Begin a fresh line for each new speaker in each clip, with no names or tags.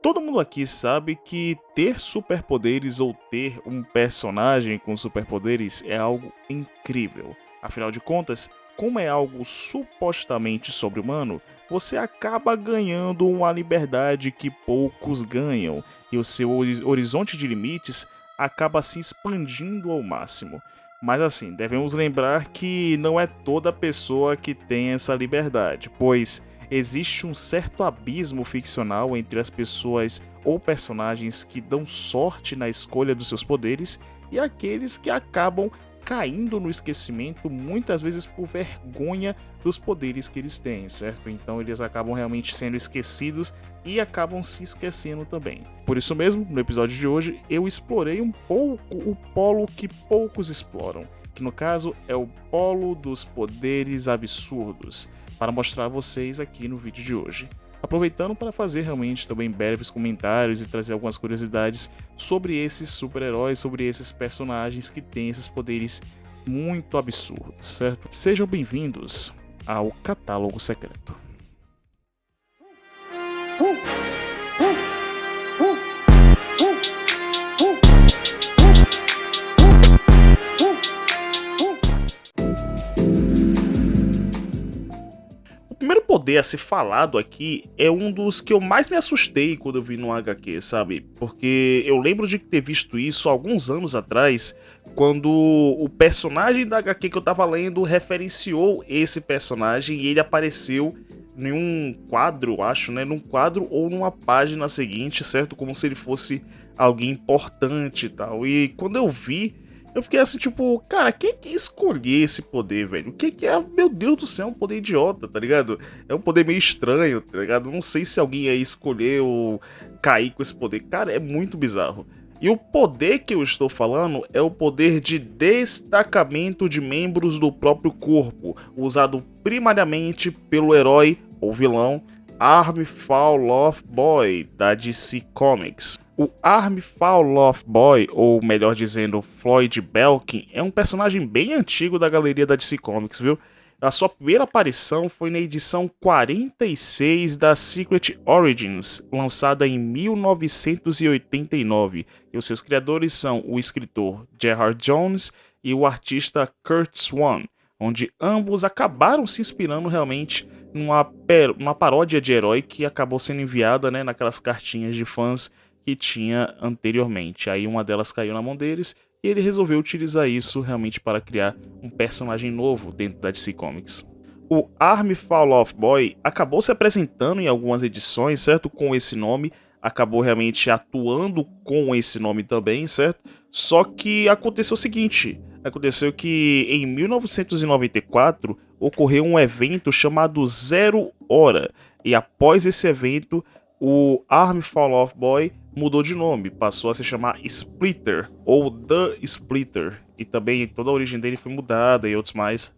Todo mundo aqui sabe que ter superpoderes ou ter um personagem com superpoderes é algo incrível. Afinal de contas, como é algo supostamente sobre-humano, você acaba ganhando uma liberdade que poucos ganham e o seu horizonte de limites acaba se expandindo ao máximo. Mas assim, devemos lembrar que não é toda pessoa que tem essa liberdade, pois existe um certo abismo ficcional entre as pessoas ou personagens que dão sorte na escolha dos seus poderes e aqueles que acabam caindo no esquecimento, muitas vezes por vergonha dos poderes que eles têm, certo? Então eles acabam realmente sendo esquecidos e acabam se esquecendo também. Por isso mesmo, no episódio de hoje, eu explorei um pouco o polo que poucos exploram, que no caso é o polo dos poderes absurdos, para mostrar a vocês aqui no vídeo de hoje. Aproveitando para fazer realmente também breves comentários e trazer algumas curiosidades sobre esses super-heróis, sobre esses personagens que têm esses poderes muito absurdos, certo? Sejam bem-vindos ao Catálogo Secreto. O primeiro poder a ser falado aqui é um dos que eu mais me assustei quando eu vi no HQ, sabe? Porque eu lembro de ter visto isso alguns anos atrás, quando o personagem da HQ que eu tava lendo referenciou esse personagem e ele apareceu em um quadro, acho, né? Num quadro ou numa página seguinte, certo? Como se ele fosse alguém importante e tal. E quando eu vi, eu fiquei assim, tipo, cara, quem que ia escolher esse poder, velho? O que que é? Meu Deus do céu, é um poder idiota, tá ligado? É um poder meio estranho, tá ligado? Não sei se alguém ia escolher ou cair com esse poder. Cara, é muito bizarro. E o poder que eu estou falando é o poder de destacamento de membros do próprio corpo, usado primariamente pelo herói ou vilão Arm Fall Off Boy da DC Comics. O Arm Fall Off Boy, ou melhor dizendo, Floyd Belkin, é um personagem bem antigo da galeria da DC Comics, viu? A sua primeira aparição foi na edição 46 da Secret Origins, lançada em 1989, e os seus criadores são o escritor Gerard Jones e o artista Curt Swan, onde ambos acabaram se inspirando realmente numa paródia de herói que acabou sendo enviada, né, naquelas cartinhas de fãs que tinha anteriormente. Aí uma delas caiu na mão deles e ele resolveu utilizar isso realmente para criar um personagem novo dentro da DC Comics. O Arm Fall Off Boy acabou se apresentando em algumas edições, certo? Com esse nome, acabou realmente atuando com esse nome também, certo? Só que aconteceu o seguinte, aconteceu que em 1994 ocorreu um evento chamado Zero Hora, e após esse evento, o Arm Fall Off Boy mudou de nome, passou a se chamar Splitter, ou The Splitter, e também toda a origem dele foi mudada e outros mais,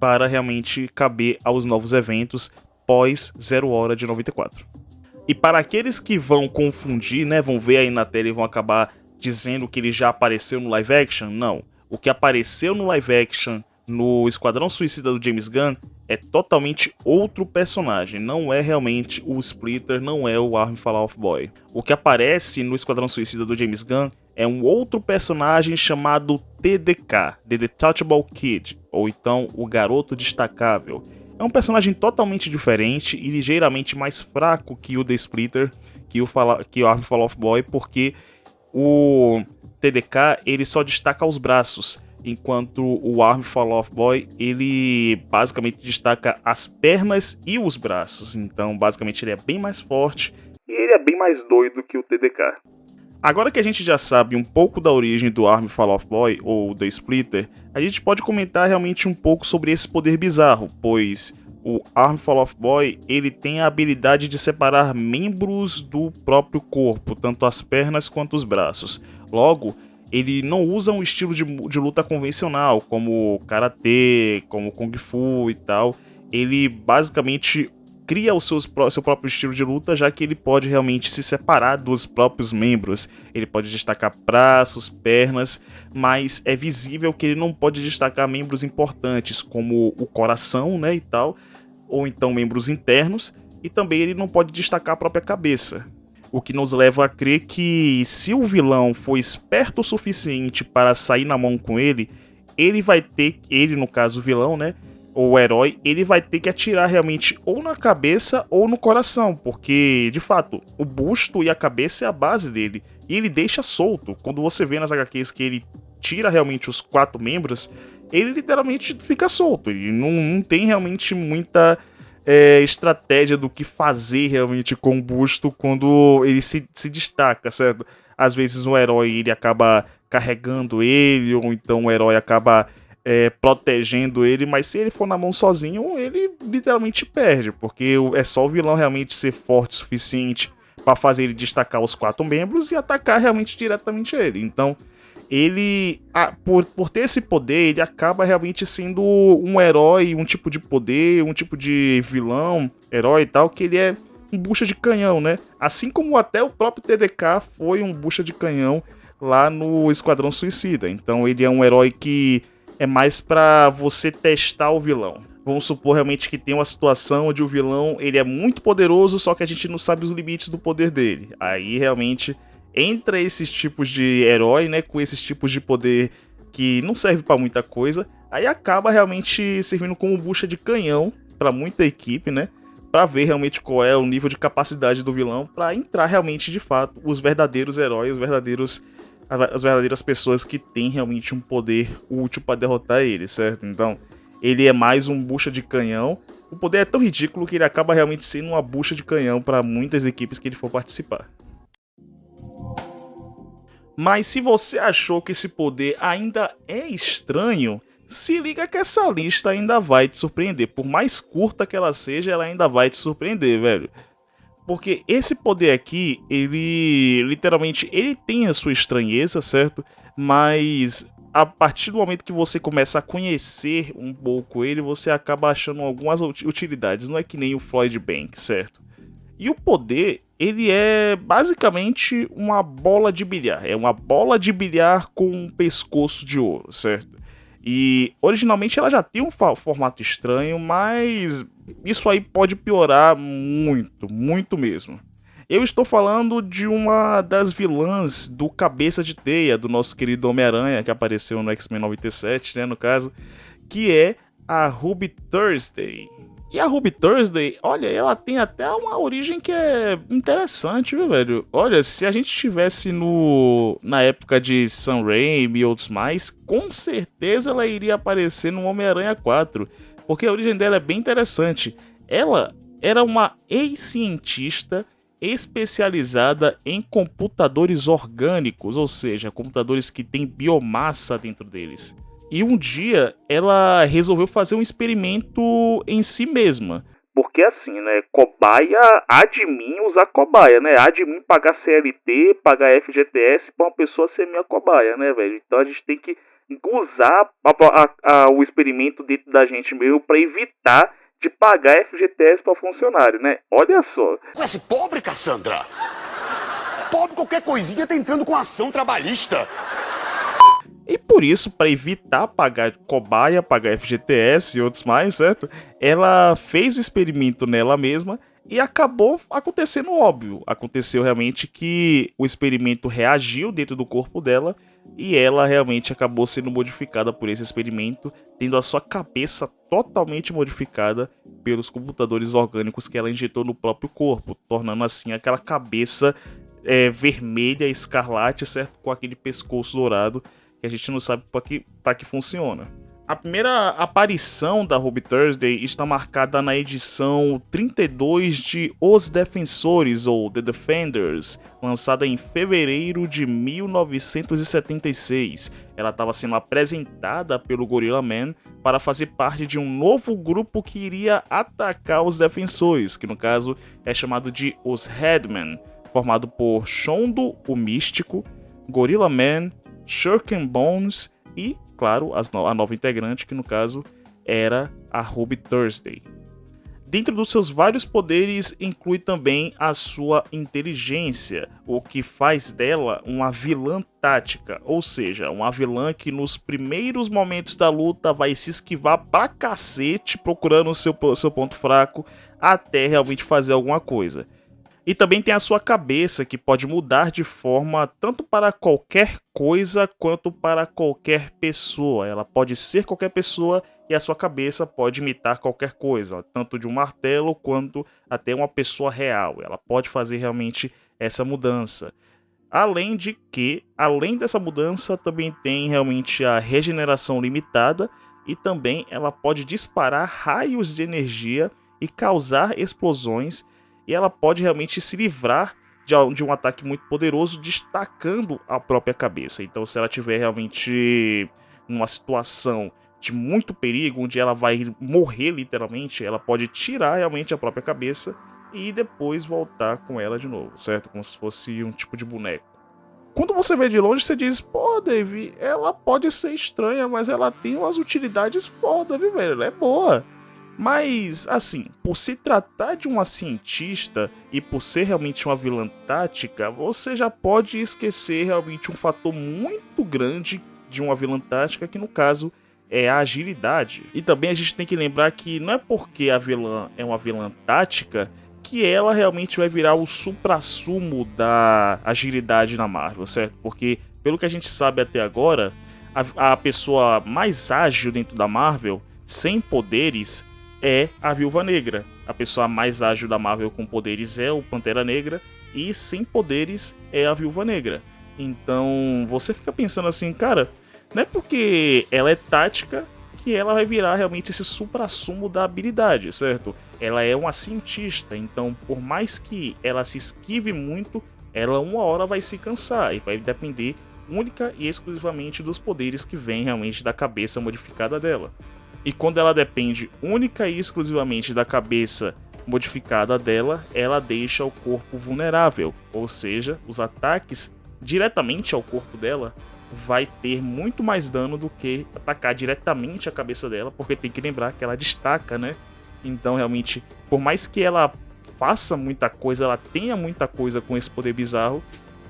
para realmente caber aos novos eventos pós Zero Hora de 94. E para aqueles que vão confundir, né, vão ver aí na tela e vão acabar dizendo que ele já apareceu no live action, não. O que apareceu no live action no Esquadrão Suicida do James Gunn é totalmente outro personagem, não é realmente o Splitter, não é o Arm Fall Off Boy. O que aparece no Esquadrão Suicida do James Gunn é um outro personagem chamado TDK, The Detachable Kid, ou então o Garoto Destacável. É um personagem totalmente diferente e ligeiramente mais fraco que o The Splitter, que o Arm Fall Off Boy, porque o TDK ele só destaca os braços, enquanto o Arm Fall Off Boy ele basicamente destaca as pernas e os braços. Então basicamente ele é bem mais forte e ele é bem mais doido que o TDK. Agora que a gente já sabe um pouco da origem do Arm Fall Off Boy, ou The Splitter, a gente pode comentar realmente um pouco sobre esse poder bizarro, pois o Arm Fall Off Boy ele tem a habilidade de separar membros do próprio corpo, tanto as pernas quanto os braços. Logo, ele não usa um estilo de luta convencional, como karatê, como kung fu e tal. Ele basicamente cria seu próprio estilo de luta, já que ele pode realmente se separar dos próprios membros. Ele pode destacar braços, pernas, mas é visível que ele não pode destacar membros importantes, como o coração, né, e tal, ou então membros internos, e também ele não pode destacar a própria cabeça. O que nos leva a crer que se o vilão for esperto o suficiente para sair na mão com ele vai ter, ele no caso o vilão, né, ou o herói, ele vai ter que atirar realmente ou na cabeça ou no coração, porque, de fato, o busto e a cabeça é a base dele, e ele deixa solto. Quando você vê nas HQs que ele tira realmente os 4 membros, ele literalmente fica solto, ele não tem realmente muita estratégia do que fazer realmente com o busto quando ele se destaca, certo? Às vezes o herói ele acaba carregando ele, ou então o herói acaba protegendo ele, mas se ele for na mão sozinho, ele literalmente perde, porque é só o vilão realmente ser forte o suficiente para fazer ele destacar os 4 membros e atacar realmente diretamente ele. Então, ele, por ter esse poder, ele acaba realmente sendo um herói, um tipo de poder, um tipo de vilão, herói e tal, que ele é um bucha de canhão, né? Assim como até o próprio TDK foi um bucha de canhão lá no Esquadrão Suicida. Então ele é um herói que é mais pra você testar o vilão. Vamos supor realmente que tem uma situação onde o vilão ele é muito poderoso, só que a gente não sabe os limites do poder dele. Aí realmente entra esses tipos de herói, né, com esses tipos de poder que não serve pra muita coisa, aí acaba realmente servindo como bucha de canhão pra muita equipe, né, pra ver realmente qual é o nível de capacidade do vilão, pra entrar realmente de fato os verdadeiros heróis, as verdadeiras pessoas que têm realmente um poder útil pra derrotar ele, certo? Então, ele é mais um bucha de canhão. O poder é tão ridículo que ele acaba realmente sendo uma bucha de canhão pra muitas equipes que ele for participar. Mas se você achou que esse poder ainda é estranho, se liga que essa lista ainda vai te surpreender. Por mais curta que ela seja, ela ainda vai te surpreender, velho. Porque esse poder aqui, ele literalmente ele tem a sua estranheza, certo? Mas a partir do momento que você começa a conhecer um pouco ele, você acaba achando algumas utilidades. Não é que nem o Floyd Bank, certo? E o poder, ele é basicamente uma bola de bilhar. É uma bola de bilhar com um pescoço de ouro, certo? E originalmente ela já tem um formato estranho, mas isso aí pode piorar muito, muito mesmo. Eu estou falando de uma das vilãs do Cabeça de Teia, do nosso querido Homem-Aranha, que apareceu no X-Men 97, né, no caso, que é a Ruby Thursday. E a Ruby Thursday, olha, ela tem até uma origem que é interessante, viu, velho? Olha, se a gente estivesse na época de Sam Raimi e outros mais, com certeza ela iria aparecer no Homem-Aranha 4, porque a origem dela é bem interessante. Ela era uma ex-cientista especializada em computadores orgânicos, ou seja, computadores que têm biomassa dentro deles. E um dia ela resolveu fazer um experimento em si mesma. Porque assim, né? Cobaia, há de mim usar cobaia, né? Há de mim pagar CLT, pagar FGTS pra uma pessoa ser minha cobaia, né, velho? Então a gente tem que usar o experimento dentro da gente mesmo pra evitar de pagar FGTS pra funcionário, né? Olha só.
Conhece pobre, Cassandra? Pobre qualquer coisinha tá entrando com ação trabalhista.
E por isso, para evitar pagar cobaia, pagar FGTS e outros mais, certo? Ela fez o experimento nela mesma e acabou acontecendo óbvio. Aconteceu realmente que o experimento reagiu dentro do corpo dela e ela realmente acabou sendo modificada por esse experimento, tendo a sua cabeça totalmente modificada pelos computadores orgânicos que ela injetou no próprio corpo, tornando assim aquela cabeça vermelha, escarlate, certo? Com aquele pescoço dourado que a gente não sabe para que funciona. A primeira aparição da Ruby Thursday está marcada na edição 32 de Os Defensores, ou The Defenders, lançada em fevereiro de 1976. Ela estava sendo apresentada pelo Gorilla Man para fazer parte de um novo grupo que iria atacar os Defensores, que no caso é chamado de Os Headmen, formado por Shondo, o Místico, Gorilla Man, Shuriken Bones e, claro, a nova integrante, que no caso era a Ruby Thursday. Dentro dos seus vários poderes, inclui também a sua inteligência, o que faz dela uma vilã tática, ou seja, uma vilã que nos primeiros momentos da luta vai se esquivar pra cacete, procurando o seu ponto fraco, até realmente fazer alguma coisa. E também tem a sua cabeça, que pode mudar de forma tanto para qualquer coisa quanto para qualquer pessoa. Ela pode ser qualquer pessoa e a sua cabeça pode imitar qualquer coisa, tanto de um martelo quanto até uma pessoa real. Ela pode fazer realmente essa mudança. Além de que, além dessa mudança, também tem realmente a regeneração limitada e também ela pode disparar raios de energia e causar explosões, e ela pode realmente se livrar de um ataque muito poderoso, destacando a própria cabeça. Então, se ela tiver realmente numa situação de muito perigo, onde ela vai morrer literalmente, ela pode tirar realmente a própria cabeça e depois voltar com ela de novo, certo? Como se fosse um tipo de boneco. Quando você vê de longe, você diz, pô, Dave, ela pode ser estranha, mas ela tem umas utilidades foda, viu, velho? Ela é boa. Mas, assim, por se tratar de uma cientista e por ser realmente uma vilã tática, você já pode esquecer realmente um fator muito grande de uma vilã tática, que no caso é a agilidade. E também a gente tem que lembrar que não é porque a vilã é uma vilã tática que ela realmente vai virar o suprassumo da agilidade na Marvel, certo? Porque, pelo que a gente sabe até agora, a pessoa mais ágil dentro da Marvel, sem poderes, é a Viúva Negra. A pessoa mais ágil da Marvel com poderes é o Pantera Negra, e sem poderes é a Viúva Negra. Então, você fica pensando assim, cara, não é porque ela é tática que ela vai virar realmente esse suprassumo da habilidade, certo? Ela é uma cientista, então por mais que ela se esquive muito, ela uma hora vai se cansar e vai depender única e exclusivamente dos poderes que vêm realmente da cabeça modificada dela. E quando ela depende única e exclusivamente da cabeça modificada dela, ela deixa o corpo vulnerável, ou seja, os ataques diretamente ao corpo dela vai ter muito mais dano do que atacar diretamente a cabeça dela, porque tem que lembrar que ela destaca, né? Então, realmente, por mais que ela faça muita coisa, ela tenha muita coisa com esse poder bizarro,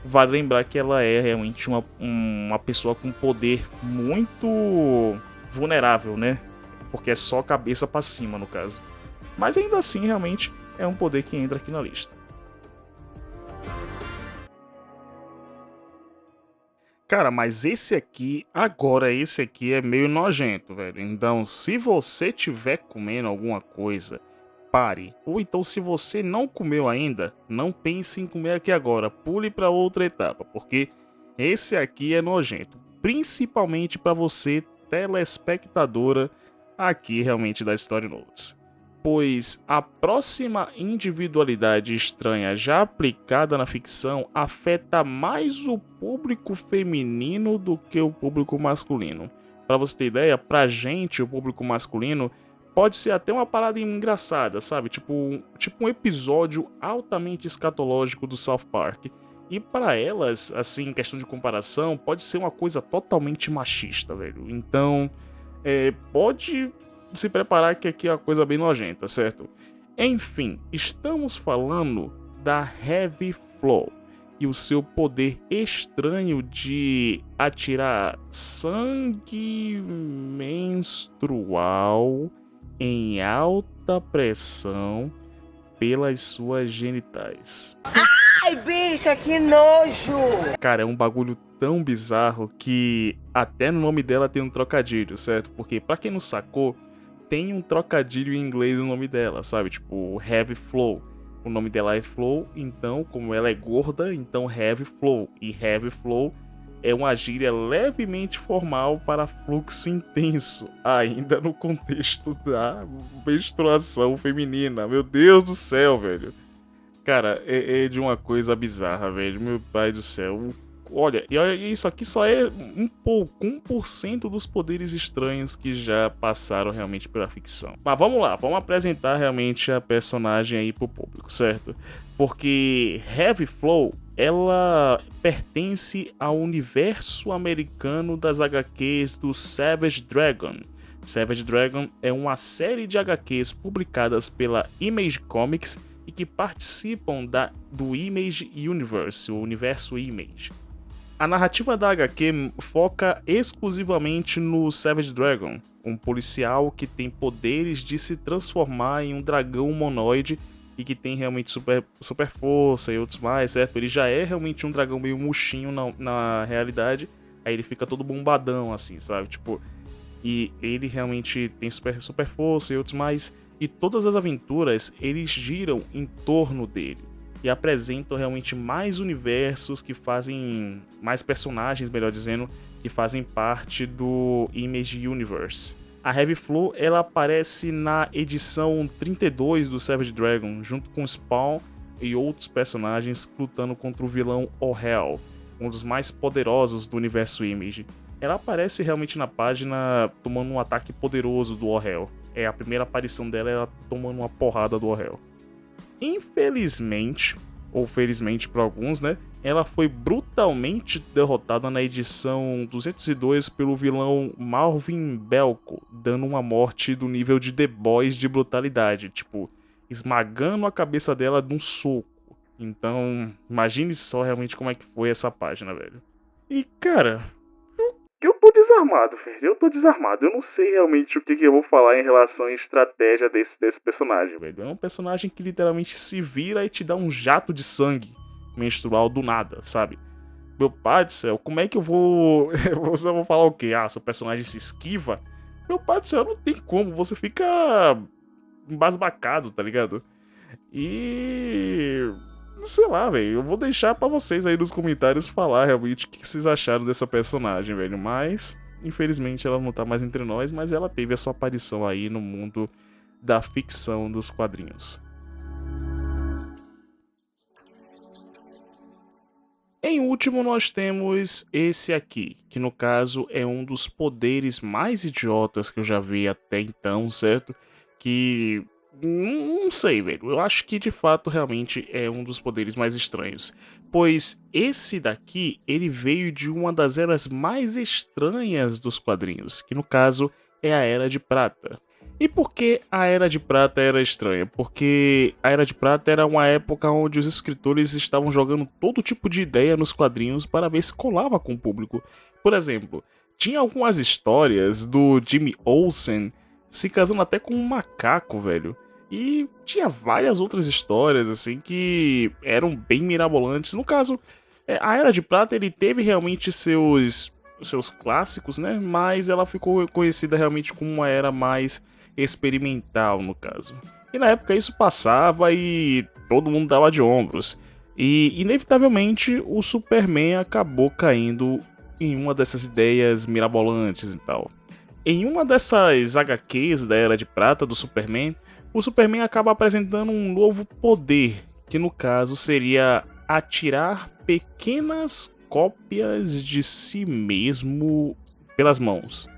vale lembrar que ela é realmente uma pessoa com poder muito vulnerável, né? Porque é só cabeça pra cima, no caso. Mas ainda assim, realmente, é um poder que entra aqui na lista. Cara, mas esse aqui é meio nojento, velho. Então, se você tiver comendo alguma coisa, pare. Ou então, se você não comeu ainda, não pense em comer aqui agora. Pule para outra etapa, porque esse aqui é nojento. Principalmente para você, telespectadora, aqui realmente da Story Notes. Pois a próxima individualidade estranha já aplicada na ficção afeta mais o público feminino do que o público masculino. Para você ter ideia, pra gente, o público masculino, pode ser até uma parada engraçada, sabe? Tipo um episódio altamente escatológico do South Park. E para elas, assim, em questão de comparação, pode ser uma coisa totalmente machista, velho. Então, pode se preparar que aqui é uma coisa bem nojenta, certo? Enfim, estamos falando da Heavy Flow e o seu poder estranho de atirar sangue menstrual em alta pressão pelas suas genitais.
Ai, bicha, que nojo!
Cara, é um bagulho tão bizarro que até no nome dela tem um trocadilho, certo? Porque pra quem não sacou, tem um trocadilho em inglês no nome dela, sabe? Tipo, Heavy Flow. O nome dela é Flow, então, como ela é gorda, então Heavy Flow. E Heavy Flow é uma gíria levemente formal para fluxo intenso, ainda no contexto da menstruação feminina. Meu Deus do céu, velho. Cara, é de uma coisa bizarra, velho. Meu pai do céu. Olha, e isso aqui só é um pouco, 1% dos poderes estranhos que já passaram realmente pela ficção. Mas vamos lá, vamos apresentar realmente a personagem aí pro público, certo? Porque Heavy Flow, ela pertence ao universo americano das HQs do Savage Dragon. Savage Dragon é uma série de HQs publicadas pela Image Comics e que participam do Image Universe, o universo Image. A narrativa da HQ foca exclusivamente no Savage Dragon, um policial que tem poderes de se transformar em um dragão humanoide e que tem realmente super força e outros mais, certo? Ele já é realmente um dragão meio murchinho na realidade, aí ele fica todo bombadão, assim, sabe? Tipo, e ele realmente tem super força e outros mais, e todas as aventuras, eles giram em torno dele. E apresentam realmente mais universos que fazem... mais personagens, melhor dizendo, que fazem parte do Image Universe. A Heavy Flow, ela aparece na edição 32 do Savage Dragon, junto com Spawn e outros personagens lutando contra o vilão Ohel, um dos mais poderosos do universo Image. Ela aparece realmente na página tomando um ataque poderoso do Ohel. É a primeira aparição dela, ela tomando uma porrada do Ohel. Infelizmente, ou felizmente para alguns, né, ela foi brutalmente derrotada na edição 202 pelo vilão Marvin Belko, dando uma morte do nível de The Boys de brutalidade, tipo, esmagando a cabeça dela de um soco. Então, imagine só realmente como é que foi essa página, velho. E, cara, eu tô desarmado, velho. Eu tô desarmado. Eu não sei realmente o que eu vou falar em relação à estratégia desse personagem, velho. É um personagem que literalmente se vira e te dá um jato de sangue menstrual do nada, sabe? Meu pai do céu, como é que eu vou... Você vai falar o quê? Ah, seu personagem se esquiva? Meu pai do céu, não tem como. Você fica embasbacado, tá ligado? E... sei lá, velho. Eu vou deixar pra vocês aí nos comentários falar realmente o que vocês acharam dessa personagem, velho. Mas, infelizmente, ela não tá mais entre nós, mas ela teve a sua aparição aí no mundo da ficção dos quadrinhos. Em último, nós temos esse aqui, que no caso é um dos poderes mais idiotas que eu já vi até então, certo? Que... não sei, velho. Eu acho que de fato realmente é um dos poderes mais estranhos. Pois esse daqui, ele veio de uma das eras mais estranhas dos quadrinhos, que no caso é a Era de Prata. E por que a Era de Prata era estranha? Porque a Era de Prata era uma época onde os escritores estavam jogando todo tipo de ideia nos quadrinhos para ver se colava com o público. Por exemplo, tinha algumas histórias do Jimmy Olsen se casando até com um macaco, velho. E tinha várias outras histórias, assim, que eram bem mirabolantes. No caso, a Era de Prata, ele teve realmente seus clássicos, né? Mas ela ficou conhecida realmente como uma era mais experimental, no caso. E na época isso passava e todo mundo dava de ombros. E, inevitavelmente, o Superman acabou caindo em uma dessas ideias mirabolantes e tal. Em uma dessas HQs da Era de Prata do Superman, o Superman acaba apresentando um novo poder, que no caso seria atirar pequenas cópias de si mesmo pelas mãos.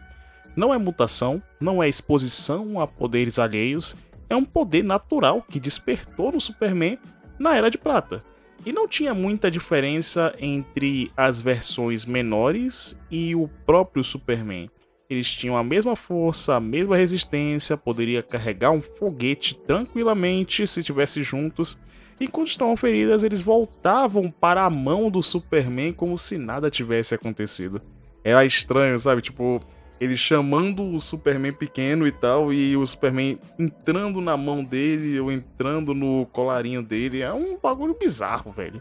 Não é mutação, não é exposição a poderes alheios, é um poder natural que despertou no Superman na Era de Prata. E não tinha muita diferença entre as versões menores e o próprio Superman. Eles tinham a mesma força, a mesma resistência, poderia carregar um foguete tranquilamente se estivessem juntos. Enquanto estavam feridas, eles voltavam para a mão do Superman como se nada tivesse acontecido. Era estranho, sabe? Tipo, ele chamando o Superman pequeno e tal, e o Superman entrando na mão dele ou entrando no colarinho dele. É um bagulho bizarro, velho.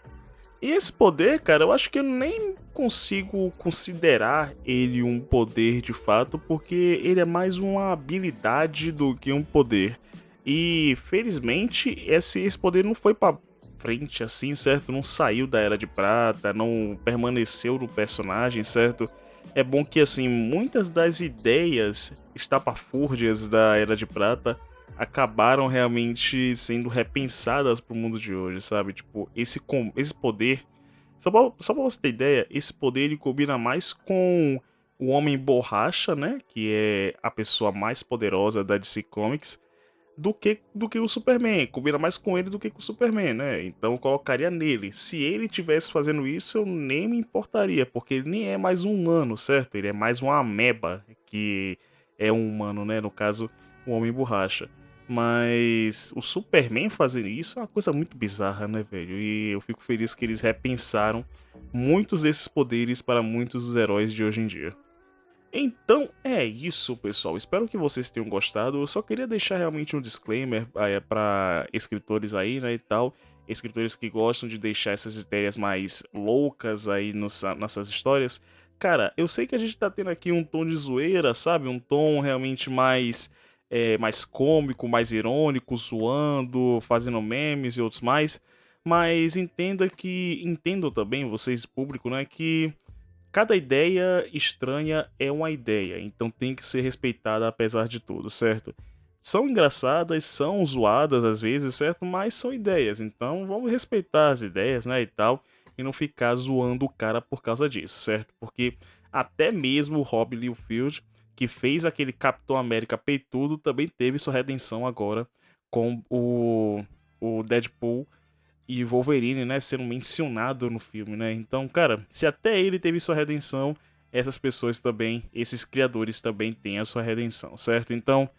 E esse poder, cara, eu acho que eu nem consigo considerar ele um poder de fato, porque ele é mais uma habilidade do que um poder. E felizmente esse poder não foi pra frente assim, certo? Não saiu da Era de Prata, não permaneceu no personagem, certo? É bom que assim, muitas das ideias estapafúrdias da Era de Prata acabaram realmente sendo repensadas pro mundo de hoje, sabe? Tipo, esse poder... Só pra você ter ideia, esse poder ele combina mais com o Homem Borracha, né? Que é a pessoa mais poderosa da DC Comics, do que o Superman. Combina mais com ele do que com o Superman, né? Então eu colocaria nele. Se ele tivesse fazendo isso, eu nem me importaria, porque ele nem é mais um humano, certo? Ele é mais uma ameba, que é um humano, né? No caso, o Homem Borracha. Mas o Superman fazendo isso é uma coisa muito bizarra, né, velho? E eu fico feliz que eles repensaram muitos desses poderes para muitos dos heróis de hoje em dia. Então é isso, pessoal. Espero que vocês tenham gostado. Eu só queria deixar realmente um disclaimer para escritores aí, né, e tal. Escritores que gostam de deixar essas ideias mais loucas aí nas suas histórias. Cara, eu sei que a gente tá tendo aqui um tom de zoeira, sabe? Um tom realmente mais cômico, mais irônico, zoando, fazendo memes e outros mais. Mas entendam também, vocês, público, né, que cada ideia estranha é uma ideia, então tem que ser respeitada apesar de tudo, certo? São engraçadas, são zoadas às vezes, certo? Mas são ideias, então vamos respeitar as ideias, né, e tal, e não ficar zoando o cara por causa disso, certo? Porque até mesmo o Rob Liefeld, que fez aquele Capitão América peitudo, também teve sua redenção agora com o Deadpool e Wolverine, né, sendo mencionado no filme, né? Então, cara, se até ele teve sua redenção, essas pessoas também, esses criadores também têm a sua redenção, certo? Então,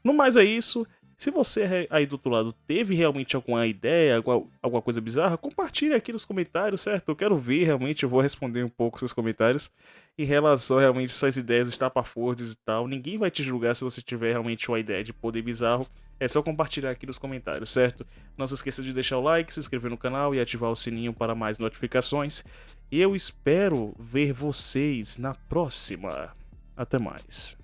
no mais é isso. Se você aí do outro lado teve realmente alguma ideia, alguma coisa bizarra, compartilhe aqui nos comentários, certo? Eu quero ver realmente, eu vou responder um pouco seus comentários em relação realmente a essas ideias estapafúrdias e tal. Ninguém vai te julgar se você tiver realmente uma ideia de poder bizarro. É só compartilhar aqui nos comentários, certo? Não se esqueça de deixar o like, se inscrever no canal e ativar o sininho para mais notificações. E eu espero ver vocês na próxima. Até mais.